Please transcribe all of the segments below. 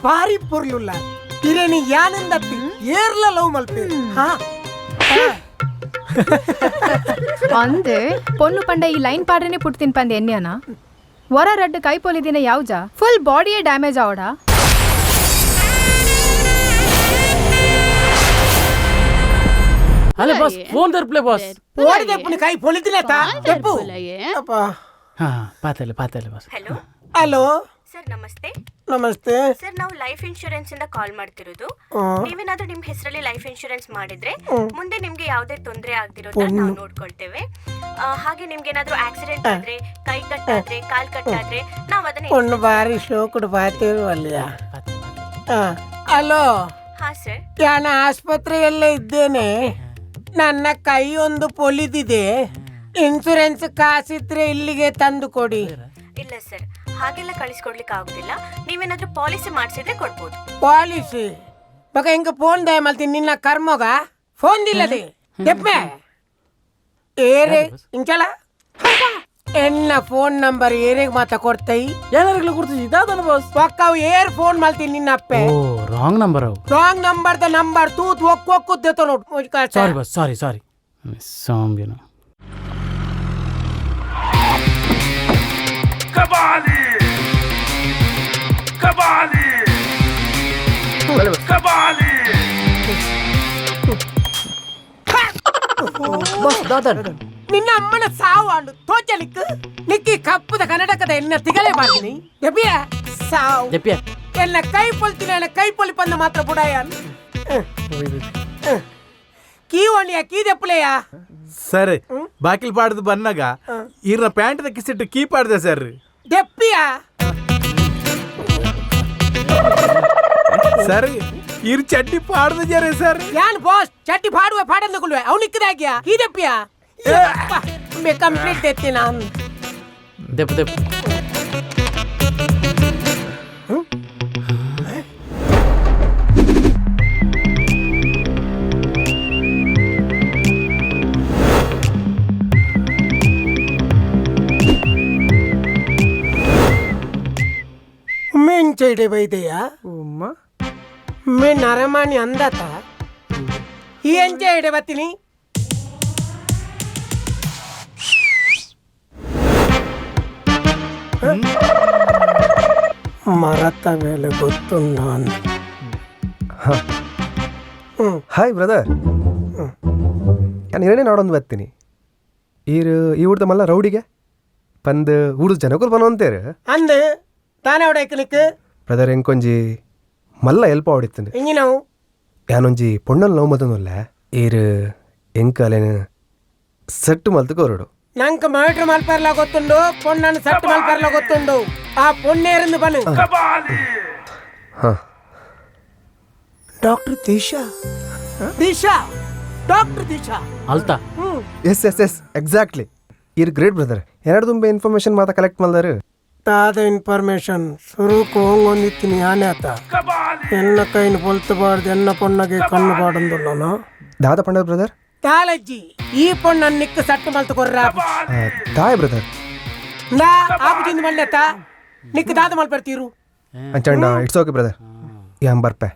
ಭಾರಿ ಪೊರ್ಲುಲ್ಲ ಇರೇನಿ ಯಾನಂದತ್ತಿ ಏರ್ಲ ಲವ್ ಮಲ್ಪೆ ಅಂದೆ ಪೊನ್ನು ಪಂಡ ಈ ಲೈನ್ ಪಾಡ್ರನೆ ಪುಟ್ತಿನ್ ಪಂದೆ ಎನ್ಯಾನ ವರ ರಡ್ಡು ಕೈ ಪೊಲಿದಿನ ಯಾವ್ಜಾ ಫುಲ್ ಬಾಡಿಯೇ ಡ್ಯಾಮೇಜ್ ಆವಡ ಅಲ್ಲ ಬಾಸ್ ಫೋನ್ ದರ್ಪ್ಲೆ ಬಾಸ್ ಓಡಿದೆ ಪುನಿ ಕೈ ಪೊಲಿದಿನತ ತೆಪ್ಪು ಅಪ್ಪ ಹಾ ಪಾತಲೆ ಬಾಸ್ ಹಲೋ ಹಲೋ ಸರ್ ನಮಸ್ತೆ. ನಮಸ್ತೆ ಸರ್ ನಾವು ಲೈಫ್ ಇನ್ಶೂರೆನ್ಸ್ ಇಂದ ಕಾಲ್ ಮಾಡ್ತಿರೋದು. ನೀವೇನಾದ್ರೂ ನಿಮ್ ಹೆಸರಲ್ಲಿ ಲೈಫ್ ಇನ್ಶೂರೆನ್ಸ್ ಮಾಡಿದ್ರೆ ಮುಂದೆ ನಿಮ್ಗೆ ಯಾವುದೇ ತೊಂದರೆ ಆಗದಿರೋದನ್ನ ನಾವು ನೋಡ್ಕೊಳ್ತೇವೆ. ಹಾಗೆ ನಿಮ್ಗೆ ಏನಾದ್ರೂ ಆಕ್ಸಿಡೆಂಟ್ ಆದ್ರೆ, ಕೈ ಕಟ್ಟಾದ್ರೆ, ಕಾಲ್ ಕಟ್ಟಾದ್ರೆ ನಾವು ಅದನ್ನ ಒಂದು ಬಾರಿ ಶೋಕುಡು ಬಾತಿರು ಅಲ್ಲಿಯ. ಹಲೋ ಹಾ ಸರ್. ನಾನು ಆಸ್ಪತ್ರೆಯಲ್ಲೇ ಇದ್ದೇನೆ. ನನ್ನ ಕೈ ಒಂದು ಪೊಲಿದಿದೆ. ಇನ್ಸೂರೆನ್ಸ್ ಕಾಸಿದ್ರೆ ಇಲ್ಲಿಗೆ ತಂದು ಕೊಡಿ. ಇಲ್ಲ ಸರ್, ಹಾಗೆಲ್ಲ ಕಳಿಸ್ಕೊಡ್ಲಿಕ್ಕೆ ಆಗುದಿಲ್ಲ. ನೀವೇನಾದ್ರೂ ಪಾಲಿಸಿ ಮಾಡಿಸಿದ್ರೆ ಕೊಡ್ಬೋದು. ಪಾಲಿಸಿ ಮಗ ಹಿಂಗ ಫೋನ್ ದಯ ಮಲ್ತೀನಿ ನಿನ್ನ ಕರ್ಮೋಗ ಫೋನ್ ದಿಲ್ಲದೆ ತೆಪ್ಪೆ ಏರೆ ಇಂಚಲ ಎನ್ನ ಫೋನ್ ನಂಬರ್ ಏರೆಗೆ ಮಾತಾ ಕೊಡ್ತೈ ಏನಾರಗ್ಲ ಕೊಡ್ತೀವಿ ಇದಾದನ ಬಾಸ್ ಒಕ್ಕವು ಏರ್ ಫೋನ್ ಮಲ್ತೀನಿ ನಿನ್ನ ಅಪ್ಪೆ. ಓ ರಾಂಗ್ ನಂಬರ್ ಅವು. ರಾಂಗ್ ನಂಬರ್ ದ ನಂಬರ್ ತೂತ್ ಒಕ್ಕುದ್ದೇತ ನೋಡು. ಸಾರಿ ಬಾಸ್ ಸಾರಿ ಸಾಂಬಿನ ಕಬಾಲಿ ಕಬಾಲಿ ಕಬಾಲಿ ನಿನ್ನ ಅಮ್ಮನ ಸಾವು ತೋಚಲಿಕ್ ನಿಕ್ಕಿ ಕಪ್ಪದ ಕನ್ನಡಕದ ಎನ್ನ ತಿಗಲೇ ಮಾಡ್ತೀನಿ ಎಬ್ಬಿಯ ಸಾವು ಜಪ್ಪಿಯ ಎನ್ನ ಕೈ ಪೊಲ್ತೀನಿ ಎನ್ನ ಕೈ ಪೊಲಿ ಪಂದ ಮಾತ್ರ ಬುಡಾಯ ಕೀ ಓಣಿಯ ಕೀ ದೆಪ್ಪಲೆಯ ಸರ್ ಬಾಕಿಲ್ ಪಾಡ್ದು ಬಂದಾಗ ಇರ್ನ ಪ್ಯಾಂಟ್ ಕಿಸಿಟ್ಟು ಕೀ ಪಾಡ್ದೆ ಸರ್ ದೆಪ್ಪಿಯ ಸರ್ ಇರ್ ಚಡ್ಡಿ ಪಾಡ್ದು ಜರೆ ಸರ್ ಯಾನ್ ಬಾಸ್ ಚಟ್ಟಿ ಪಾಡುವೆ ಪಾಡಂದ ಕುಲ್ವೆ ಅವನಿಕ್ಕದಾಗ್ಯಾ ಕೀ ದೆಪ್ಪಿಯ ಕಂಪ್ಲೀಟ್ ಎತ್ತಿ ನಾನು ದೆಪ್ಪ ಮೆಂಚೈಡೆ ಬೈದೆಯಾ ಮೇ ನರಮಾಣಿ ಅಂದತ ಈ ಎಂಚೈಡೆ ಬತ್ತೀನಿ ಮರತ ಮೇಲೆ ಗೊತ್ತುಂಡ ಹಾಯ್ ಬ್ರದರ್ ನಾನು ಎರಡೇ ನೋಡೊಂದು ಬರ್ತೀನಿ ಈ ಊಟದ ಮಲ್ಲ ರೌಡಿಗೆ ಪಂದು ಊಟದ ಜನಕ್ಕೂ ಬನೋಂತೇರು ಅಂದು ತಾನೇ ಹೊಡೆಯಕ್ಕೆ ಬ್ರದರ್ ಎಂಕೊಂಜಿ ಮಲ್ಲ ಎಲ್ಪ ಹೊಡಿತೀನಿ ಹಿಂಗಿ ನಾವು ಯಾನೊಂಜಿ ಪೊಣ್ಣಲ್ಲಿ ನೋವು ಮದನಲ್ಲ ಈರು ಎಂಕಾಲೇನು ಸೆಟ್ಟು ಮಲ್ತಕೋರಡು ನಂಗೆ ಮರ್ಡ್ರ್ ಮಲ್ಪರ್ಲ ಗೊತ್ತುಂಡು ಪೊಣ್ಣನ್ನು ಸಟ್ಟು ಮಲ್ಪರ್ಲ ಗೊತ್ತುಂಡು ಆ ಪೊಣ್ಣೇರಿಂದ ಬನ್ನು ಹಾಂ ಡಾಕ್ಟರ್ ದಿಶಾ ದಿಶಾ ಡಾಕ್ಟರ್ ದಿಶಾ ಅಲ್ತಾ ಎಸ್ ಎಕ್ಸಾಕ್ಟ್ಲಿ ಇರ್ ಗ್ರೇಟ್ ಬ್ರದರ್ ಎರಡು ತುಂಬಾ ಇನ್ಫಾರ್ಮೇಶನ್ ಮಾತಾ ಕಲೆಕ್ಟ್ ಮಾಡ್ದಾರು ತಾದ ಇನ್ಫಾರ್ಮೇಶನ್ ಸುರುಕು ಹೋಗೊಂದಿತ್ತೀನಿ ಆನೆ ಆತ ಎನ್ನ ಕೈನ ಪೊಲ್ತಬಾರ್ದು ಎನ್ನ ಪೊಣ್ಣಗೆ ಕಣ್ಣು ಬಾಡಂದುಲ್ಲನ ದಾದ ಪಂಡ ಬ್ರದರ್ ತಾಲಜ್ಜಿ ಈ ಪೊಣ್ಣನ್ನು ನಿಕ್ಕ ಸಟ್ಟು ಮಲ್ತು ಕೊರ್ರ ತಾಯ್ ಬ್ರದರ್ ನಾ ಆಪುಜಿಂದ ಮಲ್ಲೆತ್ತ ನಿಕ್ಕ ದಾದ ಮಲ್ಪರ್ತೀರು ಅಂಚಂಡ ಇಟ್ಸ್ ಓಕೆ ಬ್ರದರ್ ಯಾಂ ಬರ್ಪೆ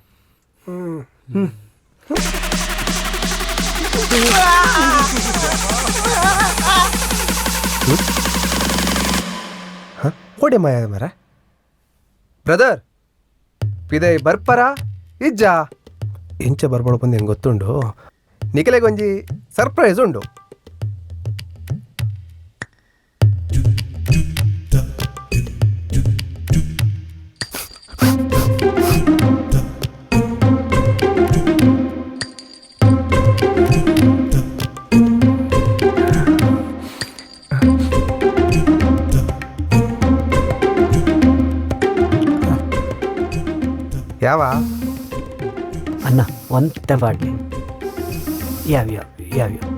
ಓಡೆ ಮಾಯ ಮರ ಬ್ರದರ್ ಪಿದೆ ಬರ್ಪರ ಇಜ್ಜ ಎಂಚ ಬರ್ಬಾಳು ಬಂದು ಹೆಂಗೆ ಗೊತ್ತುಂಡು ನಿಖಲೆಗೊಂಜಿ ಸರ್ಪ್ರೈಸ್ ಉಂಡು ಯಾವ ಅಣ್ಣ ಒಂದೇ ಬಾಟ್ಲಿ ಯಾವ್ಯಾವ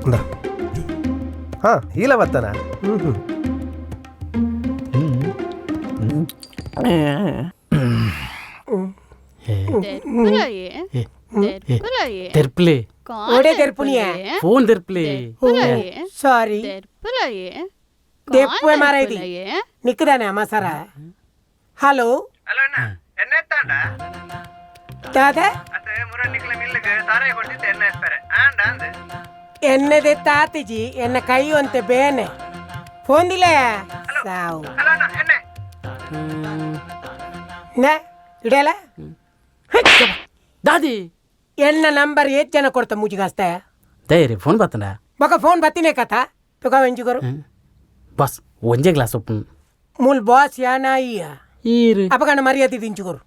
ಒಂದ ಹಾಂ ಇಲ್ಲ ಬರ್ತಾನ ತೆರ್ಪ್ಲೆ ಒಡೆ ತೆರ್ಪುನಿಯ ಫೋನ್ ತೆರ್ಪ್ಲೆ ಸಾರಿ ತೆಪ್ಪುವೆ ಮಾರೈದಿ ನಿಕ್ಕದಾನೆ ಮಸರ ಹಲೋ ಹಲೋ ಅಣ್ಣ ಎನ್ನೆತ್ತಾಂಡ ದಾದಾ ಎನ್ನದೆ ತಾತಿಜಿ ಎನ್ನ ಕೈಯೊಂತೆ ಬೇನೆ ಫೋನ್ ದಿಲ್ಲ ಸಾವು ಇಡಲ್ಲ ದಾದಿ ಎನ್ನ ನಂಬರ್ ಏತ್ ಜನ ಕೊಡ್ತಾ ಮುಜಿಗಾಸ್ತೆ ತಯಾರಿ ಫೋನ್ ಬರ್ತಂಡ ಬಕ ಫೋನ್ ಬತ್ತಿನೇ ಕಥಾ ತುಗ ಎಂಜುಗರು ಬಸ್ ಒಂಜೇ ಗ್ಲಾಸ್ ಒಪ್ಪು ಮೂಲ್ ಬಾಸ್ ಯಾ ನಾಯಿಯ ಈರು ಅಪಗಣ ಮರ್ಯಾದೆ ಇಂಚುಗರು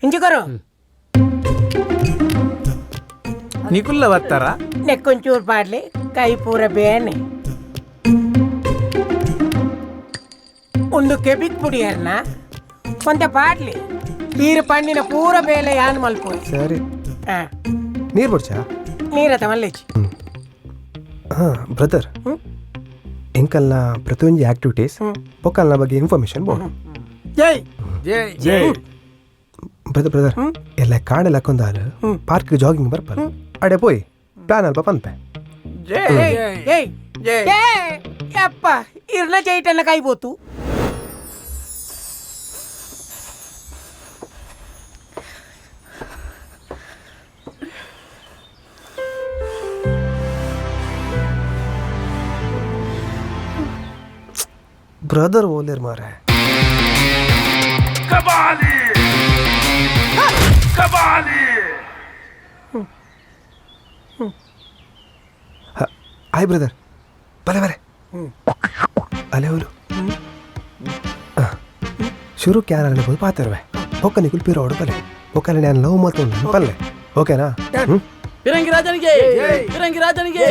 ಇಂಚುಗರು ನಿಕುಲ್ಲ ಬರ್ತಾರ ನೆಕ್ಕೊಂಚೂರು ಪಾಡ್ಲಿ ಕೈ ಪೂರ ಬೇನೆ ಒಂದು ಕೆಬಿಕ್ ಪುಡಿಯರ್ನ ಕೊಂತ ಪಾಡ್ಲಿ ನೀರು ಪಣ್ಣಿನ ಪೂರ ಬೇಲೆ ಯಾನ್ ಮಲ್ಪೋಯ್ ಸರಿ ಹಾ ನೀರು ಬಿಡ್ಚಾ ನೀರತ ಮಲ್ಲೇಜಿ ಹಾಂ ಬ್ರದರ್ ಎಂಕಲ್ನ ಪ್ರತಿಯೊಂದು ಆಕ್ಟಿವಿಟೀಸ್ ಪೊಕ್ಕಲ್ನ ಬಗ್ಗೆ ಇನ್ಫಾರ್ಮೇಶನ್ ಬೋಡು ಜೈ ಜೈ ಜೈ ಬ್ರದರ್ ಎಲ್ಲ ಕಾಡೆಲ್ಲ ಹಾಕೊಂಡಾಲು ಪಾರ್ಕ್ ಜಾಗಿಂಗ್ ಬರ್ಪಲ್ಲ ಅಡೆ ಪೋಯ್ ಪ್ಲಾನ್ ಅಲ್ಪ ಪನ್ಪೆ ಜೈ ಜೈ ಜೈ ಯಪ್ಪ ಇರ್ನ ಜೈಟನ್ನ ಕೈಬೋತು ಬ್ರದರ್ ಓಲೇರ್ ಮಾರೆ ಹಾಯ್ ಬ್ರದರ್ ಬಲೆ ಬಲೆ ಅಲೆ ಹೋಲು ಶುರು ಕ್ಯಾನಲ್ ಹೋಗಿ ಪಾತಿರುವೆ ಒಕ್ಕ ನಿಕುಲ್ ಪಿರೋಡು ಬಲೆ ಒಕ್ಕಲ್ಲಿ ನಾನು ಲವ್ ಮಾತು ಪಲ್ಲೆ ಓಕೆನಾ ಫಿರಂಗಿ ರಾಜನಿಗೆ ಫಿರಂಗಿ ರಾಜನಿಗೆ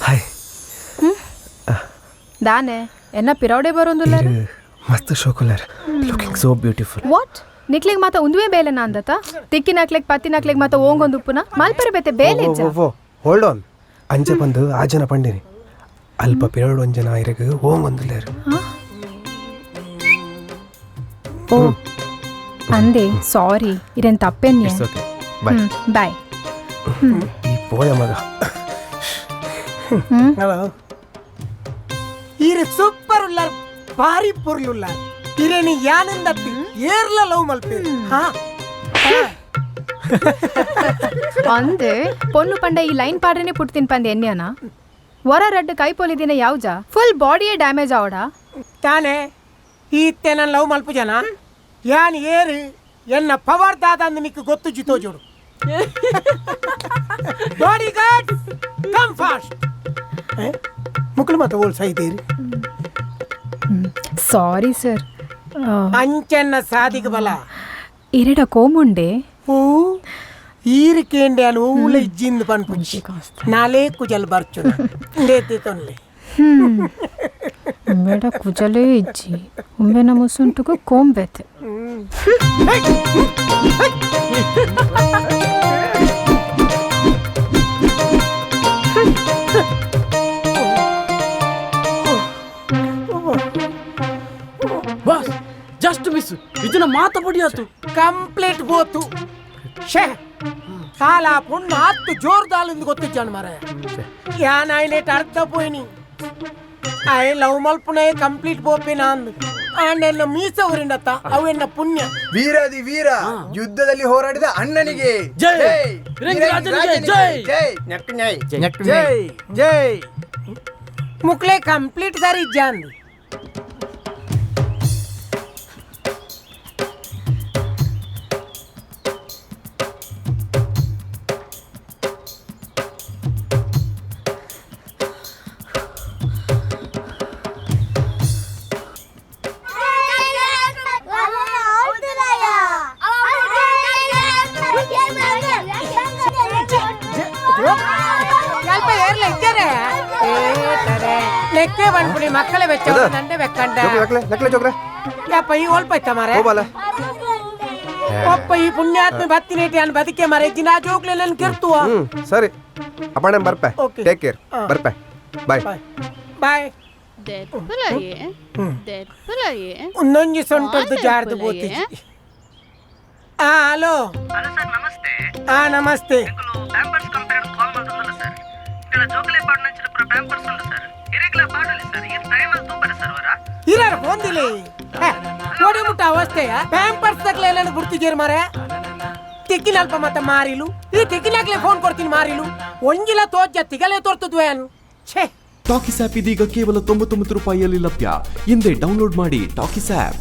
ಹಾಯ್ ದಾನೆ ಎನ್ನ ಪಿರೌಡೆ ಬರೋಂದುಲ್ಲ ಮಸ್ತ್ ಶೋಕುಲರ್ ಲುಕಿಂಗ್ ಸೋ ಬ್ಯೂಟಿಫುಲ್ ವಾಟ್ ನಿಕ್ಲಿಗ್ ಮಾತ ಒಂದುವೇ ಬೇಲೆನ ಅಂದತ ತಿಕ್ಕಿನ ಹಾಕ್ಲಿಕ್ ಪತ್ತಿನ ಹಾಕ್ಲಿಕ್ ಮಾತ ಓಂಗೊಂದು ಉಪ್ಪುನ ಮಲ್ಪರೆ ಬೇತೆ ಬೇಲೆ ಹೋಲ್ಡ್ ಆನ್ ಅಂಜೆ ಬಂದು ಆ ಜನ ಪಂಡಿನಿ ಅಲ್ಪ ಪಿರೋಡ್ ಒಂಜನ ಇರಗ ಹೋಗೊಂದುಲ್ಲೇರು ಓ ಅಂದೆ ಸಾರಿ ಇರೇನ್ ತಪ್ಪೇನ್ಯ ಬಾಯ್ ಬಾಯ್ ಈ ಪೋಯ ಮಗ ಹಲೋ ಇರು ಸೂಪರ್ ಉಲ್ಲಾರ್ ಭಾರಿ ಪೊರ್ಲು ಉಲ್ಲಾರ್ ಇರೇನಿ ಯಾನಂದತ್ತಿ ಏರ್ಲ ಲವ್ ಮಲ್ಪೇರು ಹಾ ಅಂದೆ ಪೊನ್ನು ಪಂಡ ಈ ಲೈನ್ ಪಾಡ್ರೇನೆ ಪುಟ್ತಿನ್ ಪಂದೆ ಎನ್ಯಾನ ವರ ರಡ್ಡು ಕೈ ಪೊಲಿದಿನ ಯಾವ್ಜ ಫುಲ್ ಬಾಡಿಯೇ ಡ್ಯಾಮೇಜ್ ಆವಡ ತಾನೇ ಈತ್ತೆ ನನ್ನ ಲವ್ ಮಲ್ಪ ಜನ ಯಾನ್ ಏರು ಎನ್ನ ಪವರ್ ದಾದ ಅಂದು ನಿಕ್ಕು ಗೊತ್ತು ಜಿತೋ ಜೋಡು ಬಾಡಿ ಗಾರ್ಡ್ ಕಮ್ ಫಾಸ್ಟ್ ಮುಕ್ಕಳು ಮಾತ ಓಲ್ ಸೈದೇರಿ ಸಾರಿ ಸರ್ ಅಂಚನ್ನ ಸಾದಿಗೆ ಬಲ ಇರೆಡ ಕೋಮುಂಡೆ ಓ ಈರಿಕೇಂಡೆ ಅನು ಊಳ ಇಜ್ಜಿಂದು ಪನ್ಪುಂಚಿ ನಾಲೇ ಕುಜಲ್ ಬರ್ಚು ndete ತೊನ್ಲೆ ಬೇಡ ಕುಜಲೇ ಇಜ್ಜಿ ಉಂಬೆನ ಮುಸುಂಟುಗು ಕೋಂಬೆತೆ ಬಸ್ ಜಸ್ಟ್ ಮಿಸ್ ಇದನ್ನ ಮಾತ ಬಡಿಯಾತು ಕಂಪ್ಲೀಟ್ ಬೋತು ಶೇ ಕಾಲ ಪುಣ್ಣ ಹತ್ತು ಜೋರ್ದಾಲಿಂದ ಗೊತ್ತಿಜ್ಜಾನ ಮರ ಯಾನ್ ಆಯ್ನೇಟ್ ಅರ್ಧ ಪೋಯ್ನಿ ಆಯ್ ಲವ್ ಮಲ್ಪುನೇ ಕಂಪ್ಲೀಟ್ ಬೋಪಿನ ಅಂದ್ ಆಂಡೆನ್ನ ಮೀಸವರಿಂಡತ್ತ ಅವೆನ್ನ ಪುಣ್ಯ ವೀರಾದಿ ವೀರ ಯುದ್ಧದಲ್ಲಿ ಹೋರಾಡಿದ ಅಣ್ಣನಿಗೆ ಜೈ ಫಿರಂಗಿ ರಾಜನಿಗೆ ಜೈ ಜೈ ಜೈ ಮುಕ್ಲೆ ಕಂಪ್ಲೀಟ್ ಸಾರಿ ಇಜ್ಜಾಂದ್ ಲೆಕ್ಕೆ ಬಂದ್ಬಿಡಿ ಮಕ್ಕಳೇ ವೆಚ್ಚ ದಂಡೆ ಬೆಕ್ಕಂಡ ನಕ್ಲೆ ಚೋಕ್ರೆ ಯಪ್ಪ ಈ ಒಲ್ಪೈತ ಮಾರೆ ಹೋಗಲ್ಲ ಒಪ್ಪ ಈ ಪುಣ್ಯಾತ್ಮ ಬತ್ತಿನೇಟಿ ಅನ್ ಬದುಕೆ ಮಾರೆ ದಿನ ಜೋಗ್ಲೆ ನನ್ ಕೆರ್ತುವ ಸರಿ ಅಪ್ಪಣೆ ಬರ್ಪೆ Okay. ಟೇಕ್ ಕೇರ್ ಬರ್ಪೆ ಬಾಯ್ ಬಾಯ್ ಒಂದೊಂಜಿ ಸೊಂಟದ್ದು ಜಾರ್ದು ಬೋತಿ ಹಲೋ ಹಾ ನಮಸ್ತೆ ಇರಾರ ಫೋನ್ ದಿಲಿ ಕೋಡಿ ಮುಟ್ಟ ಅವಸ್ಥೆಯ ಪ್ಯಾಂಪರ್ಸ್ ತಗ್ಲೆಲ್ಲ ಗುರ್ತಿಗೇರ್ ಮಾರೆ ತಿಕ್ಕಿನಲ್ಪ ಮತ್ತೆ ಮಾರಿಲು ಈ ತಿಕ್ಕಿನಾಗ್ಲೇ ಫೋನ್ ಕೊಡ್ತೀನಿ ಮಾರಿಲು ಒಂಜಿಲ ತೋಜ ತಿಗಲೇ ತೋರ್ತದ್ವೆ ಅನ್ ಛೇ ಟಾಕಿಸ್ ಆಪ್ ಇದೀಗ ಕೇವಲ 99 ರೂಪಾಯಿಯಲ್ಲಿ ಲಭ್ಯ. ಹಿಂದೆ ಡೌನ್ಲೋಡ್ ಮಾಡಿ ಟಾಕಿಸ್ ಆಪ್.